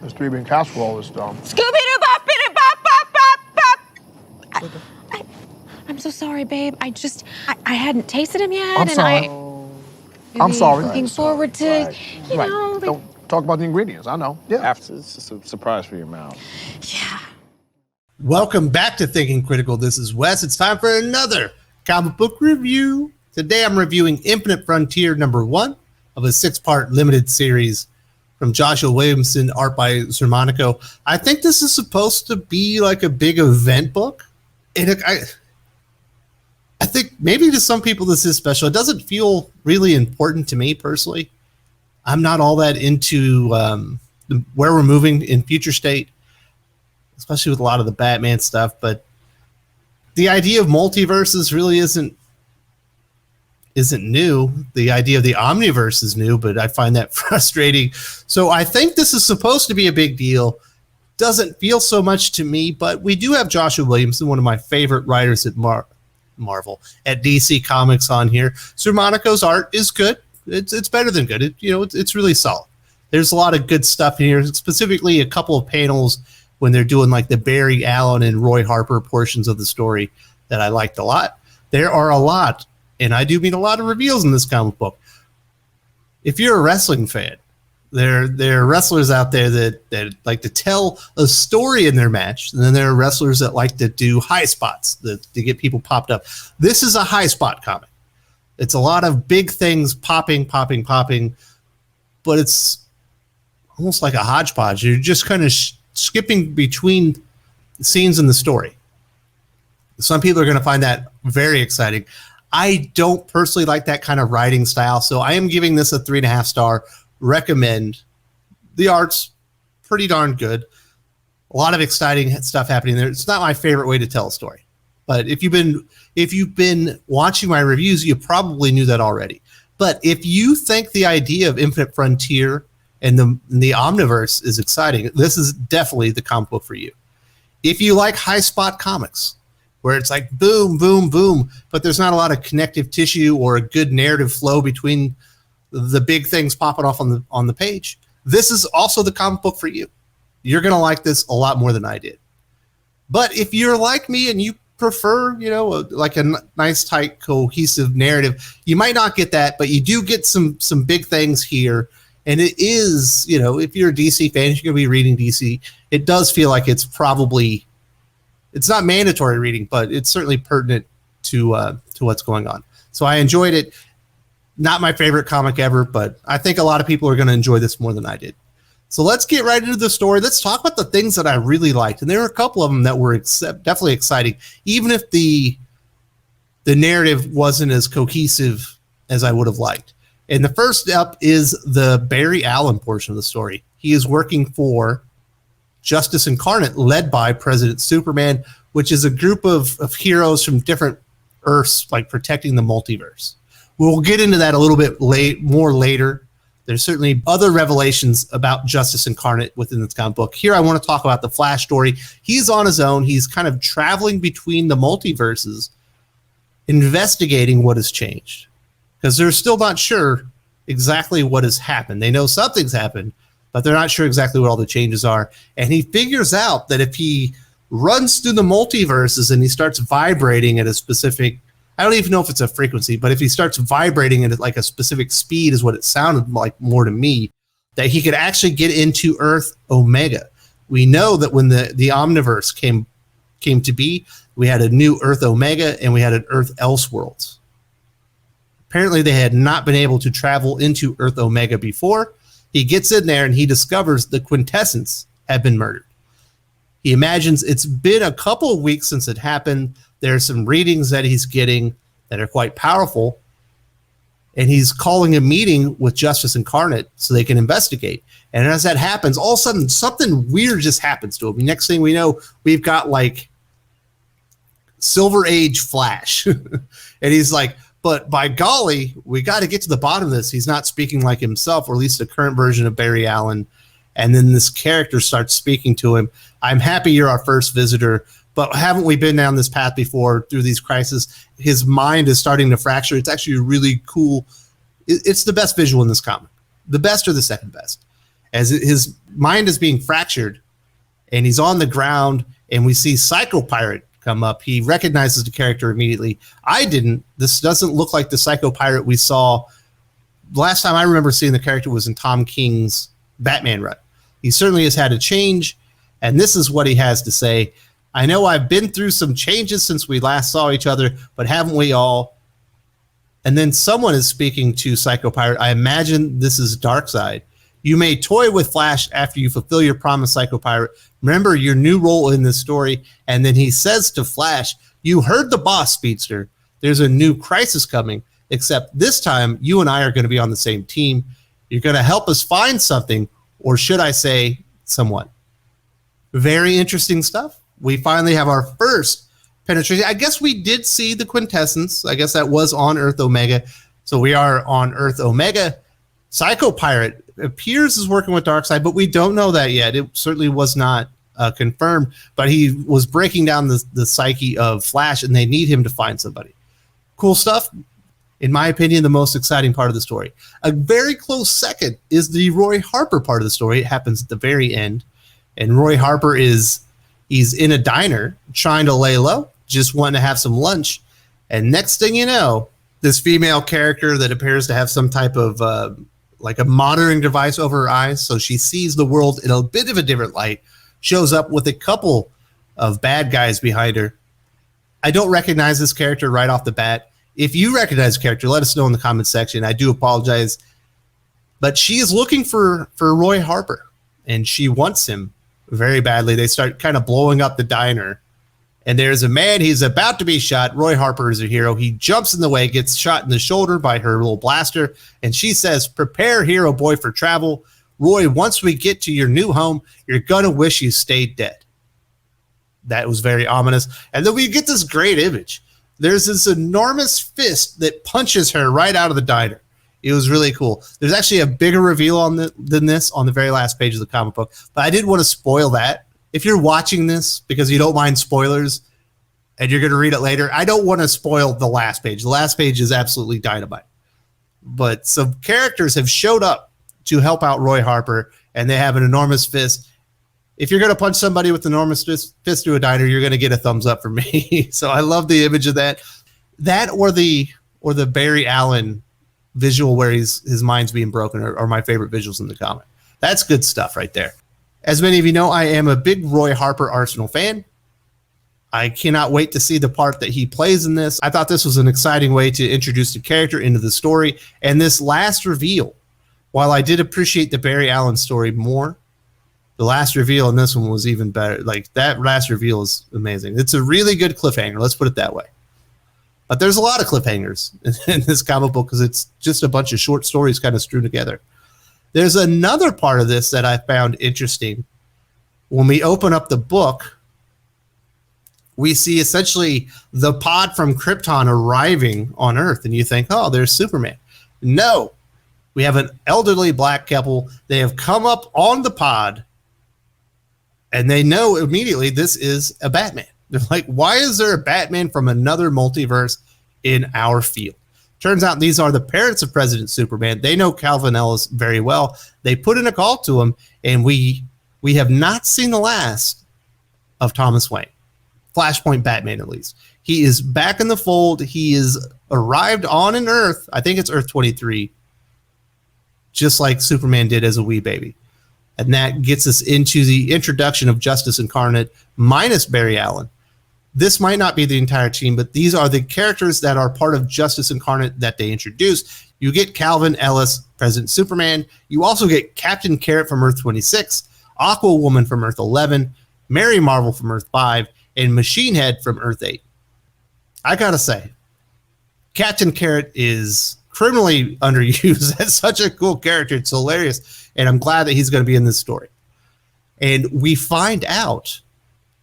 This three-bean casserole is dumb. Scooby-Doo-bop-biddy-bop-bop-bop. I'm so sorry, babe. I hadn't tasted him yet. I'm sorry. I'm sorry. Looking forward to, you know. Don't talk about the ingredients. I know. Yeah. After, it's just a surprise for your mouth. Yeah. Welcome back to Thinking Critical. This is Wes. It's time for another comic book review. Today I'm reviewing Infinite Frontier #1 of a 6-part limited series from Joshua Williamson, art by Sermonico. I think this is supposed to be like a big event book. And I think maybe to some people this is special. It doesn't feel really important to me personally. I'm not all that into where we're moving in Future State, especially with a lot of the Batman stuff. But the idea of multiverses really isn't new. The idea of the Omniverse is new, but I find that frustrating. So I think this is supposed to be a big deal. Doesn't feel so much to me, but we do have Joshua Williamson, one of my favorite writers at Marvel, at DC Comics on here. Sermonico's art is good. It's better than good. It's really solid. There's a lot of good stuff in here, specifically a couple of panels when they're doing like the Barry Allen and Roy Harper portions of the story that I liked a lot. There are a lot, and I do mean a lot of reveals in this comic book. If you're a wrestling fan, there are wrestlers out there that like to tell a story in their match, and then there are wrestlers that like to do high spots to get people popped up. This is a high spot comic. It's a lot of big things popping, but it's almost like a hodgepodge. You're just kind of skipping between scenes in the story. Some people are going to find that very exciting. I don't personally like that kind of writing style, so I am giving this a 3.5 star. Recommend. The art's pretty darn good. A lot of exciting stuff happening there. It's not my favorite way to tell a story, but if you've been watching my reviews, you probably knew that already. But if you think the idea of Infinite Frontier and the Omniverse is exciting, this is definitely the comic book for you. If you like high spot comics, where it's like boom, boom, boom, but there's not a lot of connective tissue or a good narrative flow between the big things popping off on the page, this is also the comic book for you. You're going to like this a lot more than I did. But if you're like me and you prefer, like a nice, tight, cohesive narrative, you might not get that, but you do get some big things here. And it is, if you're a DC fan, you're going to be reading DC. It does feel like it's not mandatory reading, but it's certainly pertinent to what's going on. So I enjoyed it. Not my favorite comic ever, but I think a lot of people are going to enjoy this more than I did. So let's get right into the story. Let's talk about the things that I really liked. And there were a couple of them that were definitely exciting, even if the narrative wasn't as cohesive as I would have liked. And the first up is the Barry Allen portion of the story. He is working for Justice Incarnate, led by President Superman, which is a group of heroes from different Earths, like protecting the multiverse. We'll get into that a little bit more later. There's certainly other revelations about Justice Incarnate within this comic book. Here I want to talk about the Flash story. He's on his own. He's kind of traveling between the multiverses, investigating what has changed. Because they're still not sure exactly what has happened. They know something's happened, but they're not sure exactly what all the changes are. And he figures out that if he runs through the multiverses and he starts vibrating at a specific, I don't even know if it's a frequency, but if he starts vibrating at like a specific speed is what it sounded like more to me, that he could actually get into Earth Omega. We know that when the Omniverse came to be, we had a new Earth Omega and we had an Earth Elseworlds. Apparently they had not been able to travel into Earth Omega before. He gets in there and he discovers the Quintessence have been murdered. He imagines it's been a couple of weeks since it happened. There are some readings that he's getting that are quite powerful. And he's calling a meeting with Justice Incarnate so they can investigate. And as that happens, all of a sudden, something weird just happens to him. Next thing we know, we've got like Silver Age Flash. And he's like, but by golly, we got to get to the bottom of this. He's not speaking like himself, or at least the current version of Barry Allen. And then this character starts speaking to him. I'm happy you're our first visitor, but haven't we been down this path before through these crises? His mind is starting to fracture. It's actually really cool. It's the best visual in this comic. The best or the second best. as his mind is being fractured, and he's on the ground, and we see Psycho Pirate come up. He recognizes the character immediately. I didn't. This doesn't look like the Psycho Pirate we saw. Last time I remember seeing the character was in Tom King's Batman run. He certainly has had a change, and this is what he has to say. I know I've been through some changes since we last saw each other, but haven't we all? And then someone is speaking to Psycho Pirate. I imagine this is Darkseid. You may toy with Flash after you fulfill your promise, Psycho Pirate. Remember your new role in this story. And then he says to Flash, you heard the boss, Speedster. There's a new crisis coming, except this time you and I are going to be on the same team. You're going to help us find something, or should I say someone. Very interesting stuff. We finally have our first penetration. I guess we did see the quintessence. I guess that was on Earth Omega. So we are on Earth Omega. Psycho Pirate appears as working with Darkseid, but we don't know that yet. It certainly was not confirmed, but he was breaking down the psyche of Flash, and they need him to find somebody. Cool stuff. In my opinion, the most exciting part of the story. A very close second is the Roy Harper part of the story. It happens at the very end, and Roy Harper he's in a diner trying to lay low, just wanting to have some lunch. And next thing you know, this female character that appears to have some type of like a monitoring device over her eyes, so she sees the world in a bit of a different light, shows up with a couple of bad guys behind her. I don't recognize this character right off the bat. If you recognize the character, let us know in the comments section. I do apologize. But she is looking for Roy Harper, and she wants him very badly. They start kind of blowing up the diner, and there's a man. He's about to be shot. Roy Harper is a hero. He jumps in the way, gets shot in the shoulder by her little blaster, and she says, prepare, hero boy, for travel. Roy, once we get to your new home, you're going to wish you stayed dead. That was very ominous. And then we get this great image. There's this enormous fist that punches her right out of the diner. It was really cool. There's actually a bigger reveal than this on the very last page of the comic book, but I didn't want to spoil that. If you're watching this because you don't mind spoilers and you're going to read it later, I don't want to spoil the last page. The last page is absolutely dynamite. But some characters have showed up to help out Roy Harper, and they have an enormous fist. If you're going to punch somebody with an enormous fist through a diner, you're going to get a thumbs up from me. So I love the image of that. That or the Barry Allen visual where his mind's being broken are my favorite visuals in the comic. That's good stuff right there. As many of you know, I am a big Roy Harper Arsenal fan. I cannot wait to see the part that he plays in this. I thought this was an exciting way to introduce the character into the story. And this last reveal, while I did appreciate the Barry Allen story more, the last reveal in this one was even better. Like, that last reveal is amazing. It's a really good cliffhanger. Let's put it that way. But there's a lot of cliffhangers in this comic book because it's just a bunch of short stories kind of strewn together. There's another part of this that I found interesting. When we open up the book, we see essentially the pod from Krypton arriving on Earth, and you think, oh, there's Superman. No. We have an elderly black couple. They have come up on the pod, and they know immediately this is a Batman. They're like, why is there a Batman from another multiverse in our field? Turns out these are the parents of President Superman. They know Calvin Ellis very well. They put in a call to him, and we have not seen the last of Thomas Wayne. Flashpoint Batman, at least. He is back in the fold. He is arrived on an Earth. I think it's Earth 23. Just like Superman did as a wee baby. And that gets us into the introduction of Justice Incarnate minus Barry Allen. This might not be the entire team, but these are the characters that are part of Justice Incarnate that they introduce. You get Calvin Ellis, President Superman. You also get Captain Carrot from Earth 26, Aquawoman from Earth 11, Mary Marvel from Earth 5, and Machine Head from Earth 8. I gotta say, Captain Carrot is criminally underused. That's such a cool character. It's hilarious. And I'm glad that he's going to be in this story. And we find out,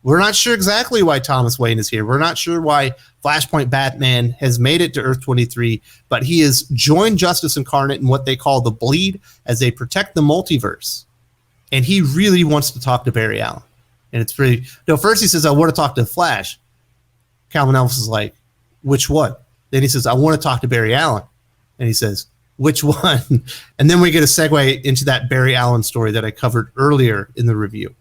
we're not sure exactly why Thomas Wayne is here. We're not sure why Flashpoint Batman has made it to Earth 23, but he has joined Justice Incarnate in what they call the Bleed as they protect the multiverse. And he really wants to talk to Barry Allen. And it's pretty, no, first he says, I want to talk to Flash. Calvin Ellis is like, which one? Then he says, I want to talk to Barry Allen. And he says, which one. And then we get a segue into that Barry Allen story that I covered earlier in the review.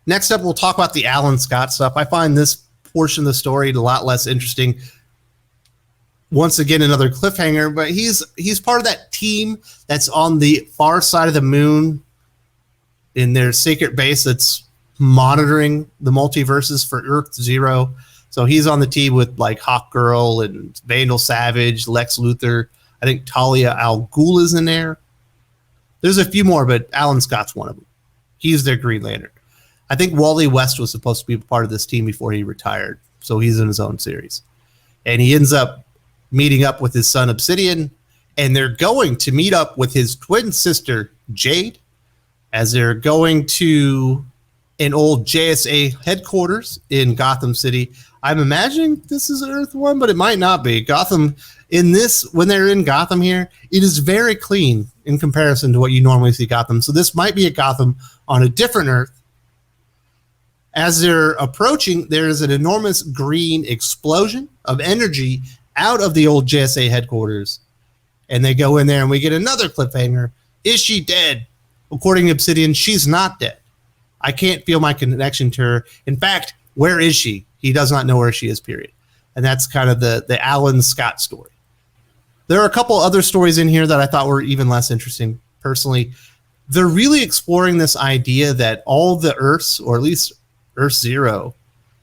Next up, we'll talk about the Alan Scott stuff. I find this portion of the story a lot less interesting. Once again, another cliffhanger, but he's part of that team that's on the far side of the moon in their secret base that's monitoring the multiverses for Earth Zero. So he's on the team with like Hawk Girl and Vandal Savage, Lex Luthor. I think Talia al Ghul is in there. There's a few more, but Alan Scott's one of them. He's their Green Lantern. I think Wally West was supposed to be part of this team before he retired, so he's in his own series. And he ends up meeting up with his son Obsidian, and they're going to meet up with his twin sister Jade as they're going to an old JSA headquarters in Gotham City. I'm imagining this is Earth 1, but it might not be. Gotham, in this, when they're in Gotham here, it is very clean in comparison to what you normally see Gotham. So this might be a Gotham on a different Earth. As they're approaching, there is an enormous green explosion of energy out of the old JSA headquarters. And they go in there and we get another cliffhanger. Is she dead? According to Obsidian, she's not dead. I can't feel my connection to her. In fact, where is she? He does not know where she is, period. And that's kind of the Alan Scott story. There are a couple other stories in here that I thought were even less interesting, personally. They're really exploring this idea that all the Earths, or at least Earth Zero,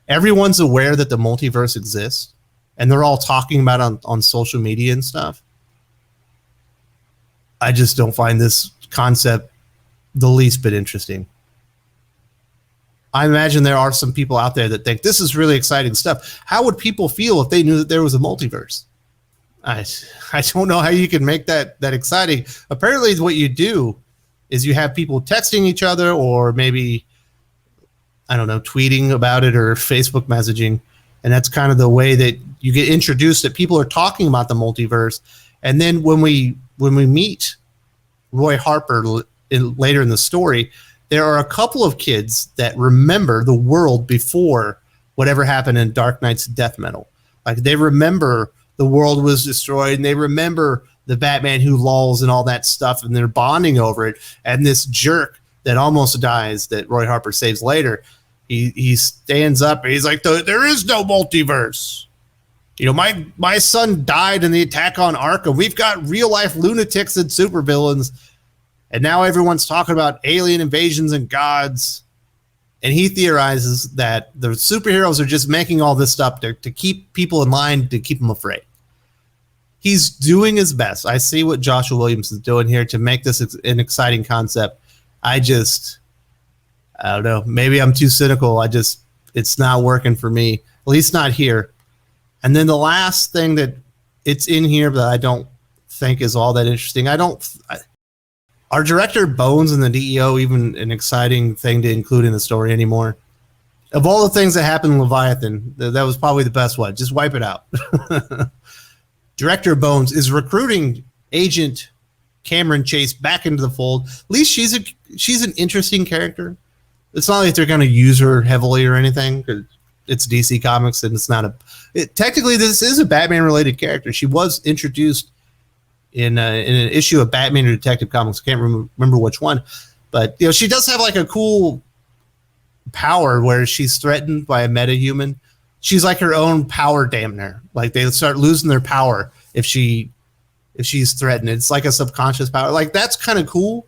everyone's aware that the multiverse exists, and they're all talking about it on social media and stuff. I just don't find this concept the least bit interesting. I imagine there are some people out there that think this is really exciting stuff. How would people feel if they knew that there was a multiverse? I don't know how you can make that exciting. Apparently what you do is you have people texting each other, or maybe, I don't know, tweeting about it or Facebook messaging. And that's kind of the way that you get introduced, that people are talking about the multiverse. And then when we meet Roy Harper later in the story, there are a couple of kids that remember the world before whatever happened in Dark Knight's death metal. Like, they remember the world was destroyed, and they remember the Batman who lulls and all that stuff, and they're bonding over it. And this jerk that almost dies, that Roy Harper saves later, he stands up and he's like, there is no multiverse. You know, my son died in the attack on Arkham. We've got real life lunatics and supervillains. And now everyone's talking about alien invasions and gods. And he theorizes that the superheroes are just making all this stuff to keep people in line, to keep them afraid. He's doing his best. I see what Joshua Williams is doing here to make this an exciting concept. I don't know. Maybe I'm too cynical. It's not working for me. At least not here. And then the last thing that it's in here that I don't think is all that interesting. Are Director Bones and the DEO even an exciting thing to include in the story anymore? Of all the things that happened in Leviathan, that was probably the best one. Just wipe it out. Director Bones is recruiting Agent Cameron Chase back into the fold. At least she's an interesting character. It's not like they're going to use her heavily or anything, because it's DC Comics and it's not technically this is a Batman related character. She was introduced in an issue of Batman or Detective Comics. I can't remember which one, but you know, she does have like a cool power where she's threatened by a metahuman. She's like her own power dampener. Like, they start losing their power if she's threatened. It's like a subconscious power. Like, that's kind of cool,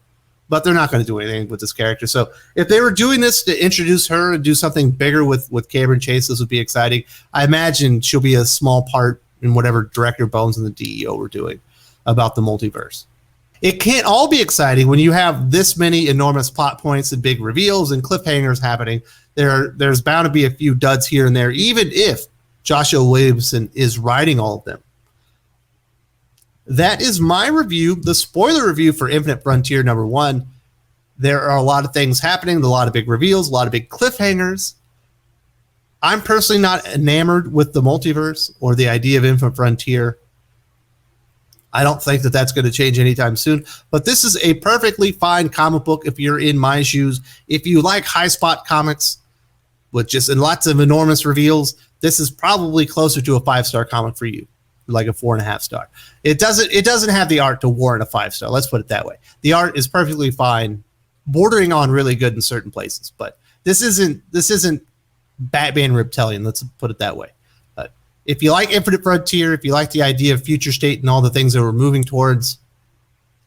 but they're not going to do anything with this character. So if they were doing this to introduce her and do something bigger with Cameron Chase, this would be exciting. I imagine she'll be a small part in whatever Director Bones and the DEO were doing about the multiverse. It can't all be exciting when you have this many enormous plot points and big reveals and cliffhangers happening. There's bound to be a few duds here and there, even if Joshua Williamson is writing all of them. That is my review, the spoiler review for Infinite Frontier #1. There are a lot of things happening, a lot of big reveals, a lot of big cliffhangers. I'm personally not enamored with the multiverse or the idea of Infinite Frontier. I don't think that that's going to change anytime soon, but this is a perfectly fine comic book if you're in my shoes. If you like high spot comics with just lots of enormous reveals, this is probably closer to a 5-star comic for you. like a 4.5 star. It doesn't have the art to warrant a 5 star. Let's put it that way. The art is perfectly fine, bordering on really good in certain places, but this isn't Batman Reptilian. Let's put it that way. But if you like Infinite Frontier, if you like the idea of future state and all the things that we're moving towards,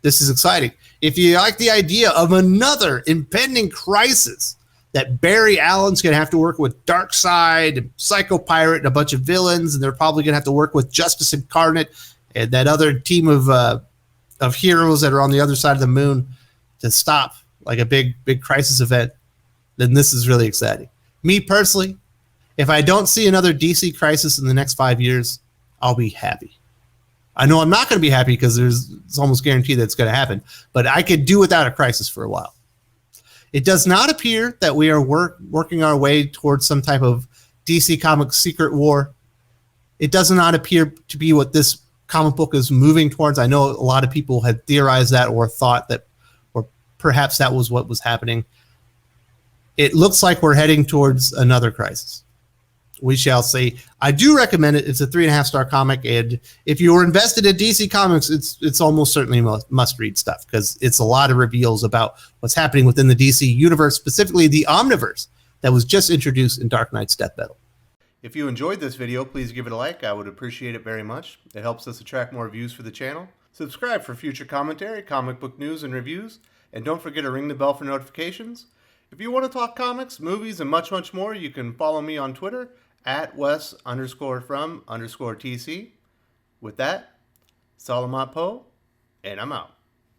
this is exciting. If you like the idea of another impending crisis that Barry Allen's going to have to work with Darkseid and Psycho Pirate and a bunch of villains, and they're probably going to have to work with Justice Incarnate and that other team of heroes that are on the other side of the moon to stop like a big crisis event, then this is really exciting. Me personally, if I don't see another DC crisis in the next 5 years, I'll be happy. I know I'm not going to be happy because it's almost guaranteed that it's going to happen, but I could do without a crisis for a while. It does not appear that we are working our way towards some type of DC Comics secret war. It does not appear to be what this comic book is moving towards. I know a lot of people had theorized that or thought that, or perhaps that was what was happening. It looks like we're heading towards another crisis. We shall see. I do recommend it. It's a 3.5 star comic, and if you were invested in DC Comics, it's almost certainly must read stuff because it's a lot of reveals about what's happening within the DC universe, specifically the Omniverse that was just introduced in Dark Knight's Death Battle. If you enjoyed this video, please give it a like. I would appreciate it very much. It helps us attract more views for the channel. Subscribe for future commentary, comic book news, and reviews, and don't forget to ring the bell for notifications. If you want to talk comics, movies, and much more, you can follow me on Twitter at Wes_from_TC. With that, Salamat Po, and I'm out.